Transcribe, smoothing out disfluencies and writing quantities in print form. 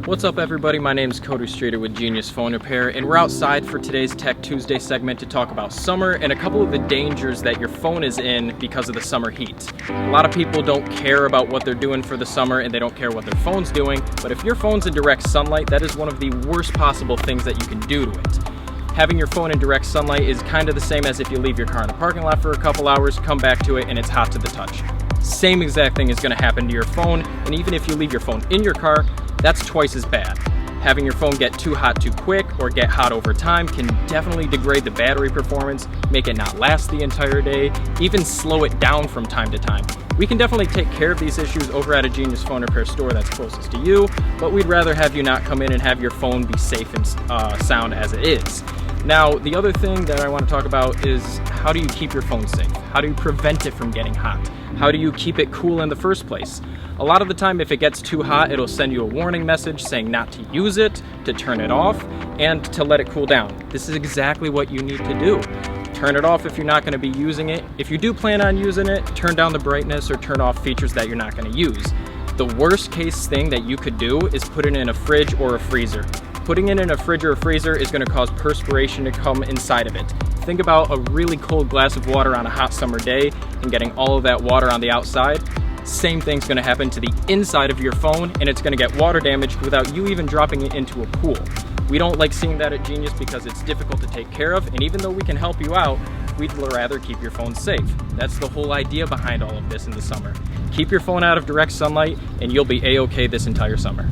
What's up everybody, my name is Cody Streeter with Genius Phone Repair, and we're outside for today's Tech Tuesday segment to talk about summer and a couple of the dangers that your phone is in because of the summer heat. A lot of people don't care about what they're doing for the summer and they don't care what their phone's doing, but if your phone's in direct sunlight, that is one of the worst possible things that you can do to it. Having your phone in direct sunlight is kind of the same as if you leave your car in a parking lot for a couple hours, come back to it, and it's hot to the touch. Same exact thing is going to happen to your phone, and even if you leave your phone in your car, that's twice as bad. Having your phone get too hot too quick or get hot over time can definitely degrade the battery performance, make it not last the entire day, even slow it down from time to time. We can definitely take care of these issues over at a Genius Phone Repair store that's closest to you, but we'd rather have you not come in and have your phone be safe and sound as it is. Now, the other thing that I want to talk about is how do you keep your phone safe? How do you prevent it from getting hot? How do you keep it cool in the first place? A lot of the time, if it gets too hot, it'll send you a warning message saying not to use it, to turn it off, and to let it cool down. This is exactly what you need to do. Turn it off if you're not going to be using it. If you do plan on using it, turn down the brightness or turn off features that you're not going to use. The worst case thing that you could do is put it in a fridge or a freezer. Putting it in a fridge or a freezer is going to cause perspiration to come inside of it. Think about a really cold glass of water on a hot summer day and getting all of that water on the outside. Same thing's going to happen to the inside of your phone, and it's going to get water damage without you even dropping it into a pool. We don't like seeing that at Genius because it's difficult to take care of, and even though we can help you out, we'd rather keep your phone safe. That's the whole idea behind all of this in the summer. Keep your phone out of direct sunlight, and you'll be A-okay this entire summer.